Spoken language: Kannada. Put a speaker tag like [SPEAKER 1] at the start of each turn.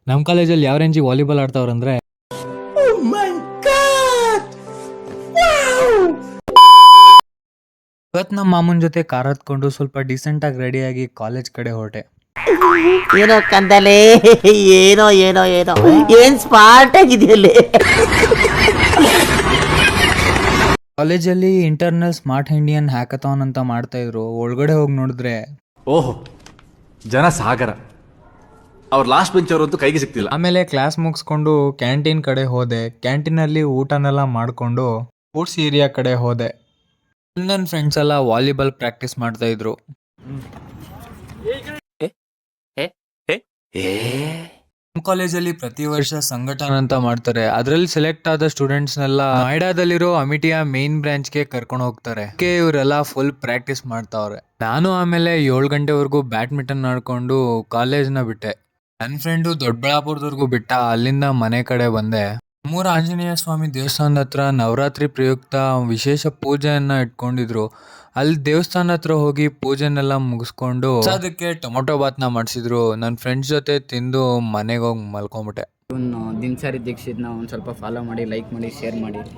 [SPEAKER 1] ನಮ್ಮ ಕಾಲೇಜಲ್ಲಿ ಯಾವ ರೇಂಜಿಗೆ ವಾಲಿಬಾಲ್ ಆಡ್ತಾವ್ರಂದ್ರೆ ಇವತ್ತು ನಮ್ಮ ಮಾಮೂನ್ ಜೊತೆ ಕಾರ್ ಹತ್ಕೊಂಡು ಸ್ವಲ್ಪ ಡೀಸೆಂಟ್ ಆಗಿ ರೆಡಿಯಾಗಿ ಕಾಲೇಜ್ ಕಡೆ ಹೊರಟೆ.
[SPEAKER 2] ಏನೋ ಕಂದಲೆ ಏನೋ ಏನೋ ಏನೋ ಏನ್ ಸ್ಮಾರ್ಟ್ ಆಗಿದೆಯಲ್ಲಿ.
[SPEAKER 1] ಕಾಲೇಜಲ್ಲಿ ಇಂಟರ್ನಲ್ ಸ್ಮಾರ್ಟ್ ಇಂಡಿಯನ್ ಹ್ಯಾಕಥಾನ್ ಅಂತ ಮಾಡ್ತಾ ಇದ್ರು. ಒಳಗಡೆ ಹೋಗಿ ನೋಡಿದ್ರೆ
[SPEAKER 3] ಓಹೋ, ಜನ ಸಾಗರ. ಅವ್ರ ಲಾಸ್ಟ್ ಬೆಂಚ್ ಅವರಂತೂ ಕೈಗೆ ಸಿಗ್ತಿಲ್ಲ.
[SPEAKER 1] ಆಮೇಲೆ ಕ್ಲಾಸ್ ಮುಗಿಸ್ಕೊಂಡು ಕ್ಯಾಂಟೀನ್ ಕಡೆ ಹೋದೆ. ಕ್ಯಾಂಟೀನಲ್ಲಿ ಊಟನೆಲ್ಲ ಮಾಡಿಕೊಂಡು ಸ್ಪೋರ್ಟ್ಸ್ ಏರಿಯಾ ಕಡೆ ಹೋದೆ. ನನ್ನ ಫ್ರೆಂಡ್ಸ್ ಎಲ್ಲ ವಾಲಿಬಾಲ್ ಪ್ರಾಕ್ಟೀಸ್ ಮಾಡ್ತಾ ಇದ್ರು. ನಮ್ಮ ಕಾಲೇಜಲ್ಲಿ ಪ್ರತಿ ವರ್ಷ ಸಂಘಟನೆ ಅಂತ ಮಾಡ್ತಾರೆ. ಅದರಲ್ಲಿ ಸೆಲೆಕ್ಟ್ ಆದ ಸ್ಟೂಡೆಂಟ್ಸ್ನೆಲ್ಲ ನೋಯ್ಡಾದಲ್ಲಿರೋ ಅಮಿಟಿಯ ಮೇನ್ ಬ್ರಾಂಚ್ಗೆ ಕರ್ಕೊಂಡು ಹೋಗ್ತಾರೆ. ಇವರೆಲ್ಲ ಫುಲ್ ಪ್ರಾಕ್ಟೀಸ್ ಮಾಡ್ತಾವ್ರೆ. ನಾನು ಆಮೇಲೆ 7 ಗಂಟೆವರೆಗೂ ಬ್ಯಾಡ್ಮಿಂಟನ್ ಆಡ್ಕೊಂಡು ಕಾಲೇಜ್ನ ಬಿಟ್ಟೆ. ನನ್ನ ಫ್ರೆಂಡು ದೊಡ್ಡಬಳ್ಳಾಪುರದವರೆಗೂ ಬಿಟ್ಟ. ಅಲ್ಲಿಂದ ಮನೆ ಕಡೆ ಬಂದೆ. ನಮ್ಮೂರ ಆಂಜನೇಯ ಸ್ವಾಮಿ ದೇವಸ್ಥಾನದ ಹತ್ರ ನವರಾತ್ರಿ ಪ್ರಯುಕ್ತ ವಿಶೇಷ ಪೂಜೆಯನ್ನ ಇಟ್ಕೊಂಡಿದ್ರು. ಅಲ್ಲಿ ದೇವಸ್ಥಾನ ಹತ್ರ ಹೋಗಿ ಪೂಜೆನೆಲ್ಲ ಮುಗಿಸ್ಕೊಂಡು ಅದಕ್ಕೆ ಟೊಮೊಟೊ ಬಾತ್ನ ಮಾಡಿಸಿದ್ರು. ನನ್ನ ಫ್ರೆಂಡ್ಸ್ ಜೊತೆ ತಿಂದು ಮನೆಗೆ ಹೋಗಿ ಮಲ್ಕೊಂಬಿಟ್ಟೆ.
[SPEAKER 4] ದಿನಚರಿ ದೀಕ್ಷಿತ್ನ ಒಂದು ಸ್ವಲ್ಪ ಫಾಲೋ ಮಾಡಿ, ಲೈಕ್ ಮಾಡಿ, ಶೇರ್ ಮಾಡಿ.